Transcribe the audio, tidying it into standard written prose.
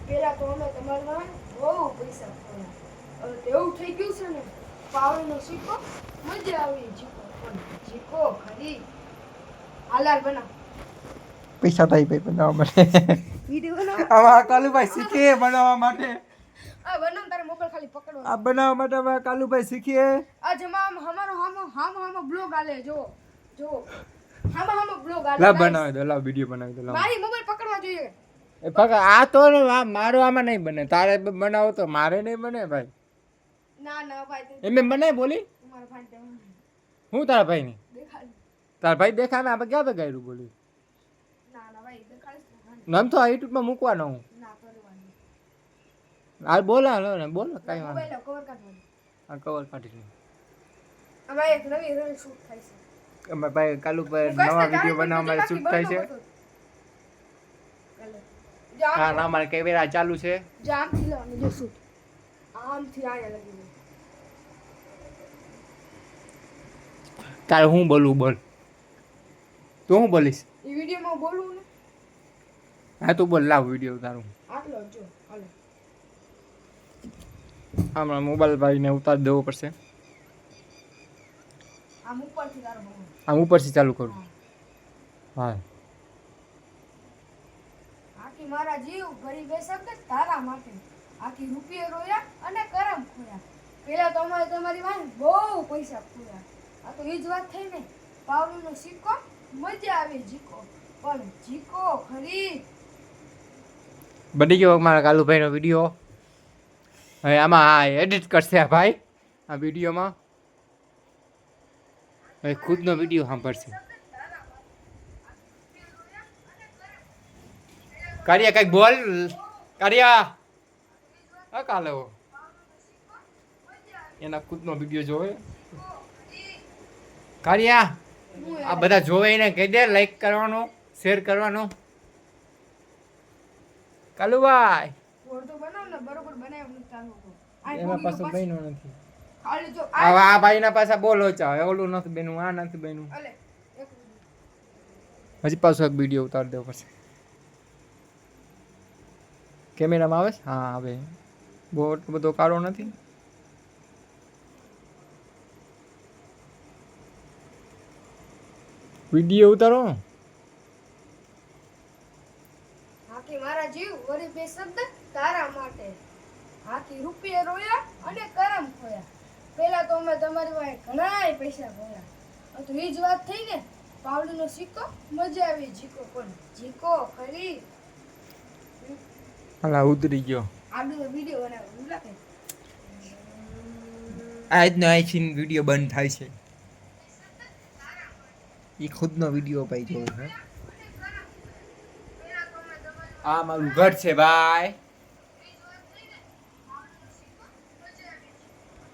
પેલા તો અમે તમારા બહુ પૈસા ખોયા. હવે તો એવું થઈ ગયું છે ને, પાવડીનો સિક્કો મજા આવી જીકો પણ જીકો ખરી હાલાર બનાવ. પૈસા થાય ભાઈ બનાવવા માટે. વિડિયો બનાવ. આમાં કાલુભાઈ શીખીએ બનાવવા માટે. આ બનાવ તારે મોબાઈલ ખાલી પકડવાનો. આ બનાવવા માટે અમે કાલુભાઈ શીખીએ. આ જમા હમારો હામો બ્લોગ આલે જો જો હામો બ્લોગ આલે. લા બનાવી દો, લા વિડિયો બનાવી દો. લા મારી મોબાઈલ પકડવા જોઈએ. એ પકડ આ તો ને મારો આમાં નહીં બને. તારે બનાવો તો મારે નહીં બને ભાઈ. ના ભાઈ એમ બને બોલી. તમારા ભાઈ દેવાનું હું તારા ભાઈ ની દેખાડ. તારા ભાઈ દેખાને આપણે ક્યાં બગાડ્યું બોલી. ના ભાઈ દેખાડીશ. નામ તો આ યુટ્યુબ માં મૂકવાનો હું. ના કરવાનું. આ બોલા લો ને બોલો કાઈ વાંધો. મોબાઈલ કવર કાઢવાનું. આ કવર કાઢી લે. અમારે એક નવી રીલ શૂટ થાય છે. અમે ભાઈ કાલુ પર નવા વિડિયો બનાવવા માટે શૂટ થાય છે. હા ના મારે કેમેરા ચાલુ છે. જામથી લેવાનું જો શૂટ. આમથી આયા લગી. તારે હું બોલું બોલ. તું હું બોલીશ? એ વિડિયોમાં બોલું ને. હા તું બોલ લાવ વિડિયો તારું. આટલો જો હાલો. હમણાં મોબાઈલ ભાઈને ઉતારી દેવો પડશે. આમ ઉપરથી તારો બોલું. આમ ઉપરથી ચાલુ કરું. હા આખી મારા જીવ ભરી બે શબ્દ તારા માટે. આખી રૂપિયા રોયા અને કરમ ખોયા. પેલા તો અમારે તમારી વાંહે બહુ પૈસા ખોયા. આ તો એ જ વાત થઈ ને. પાવડીનો સિક્કો મજા આવે જીકો પણ જીકો ખરી. બની ગયો મારા કાલુભાઈનો વિડીયો. હવે આમાં હા એડિટ કરશે આ ભાઈ આ વિડીયોમાં. હવે ખુદનો વિડીયો સાંભળશે. કારિયા કઈક બોલ. કારિયા હા કાલે એના ખુદનો વિડીયો જોવે. કારિયા આ બધા જોવે એને કહી દે લાઈક કરવાનો શેર કરવાનો. કાલુભાઈ ગોળ તો બનાવ ને બરોબર બનાવ ને ચાલો. એના પાસે બહેનો નથી. ખાલી જો આ ભાઈના પાસે બોલો ચા ઓલું નથી બેનું આ નથી બેનું. અલે એક હજી પાછો એક વિડીયો ઉતારી દેવો પડશે. કેમેરામાં આવે છે? હા આવે. બહુ એટલો બધો કાળો નથી. વિડીયો ઉતારો. આખી મારા જીવ વળી બે શબ્દ તારા માટે. આખી રૂપિયા રોયા અને કરમ ખોયા. પેલા તો અમે તમારી વાંહે ઘણાય પૈસા ખોયા. આ તો એ જ વાત થઈ ને. પાવડીનો સિક્કો મજા આવી જીકો પણ જીકો ખરી. હાલા ઉતરી ગયો. આડું વિડિયો બનાવ્યો લાગે. આજનો આઈથી વિડીયો બંધ થાય છે. એ ખુદનો વિડીયો ભાઈ જોવે છે. આ મારું ઘર છે ભાઈ.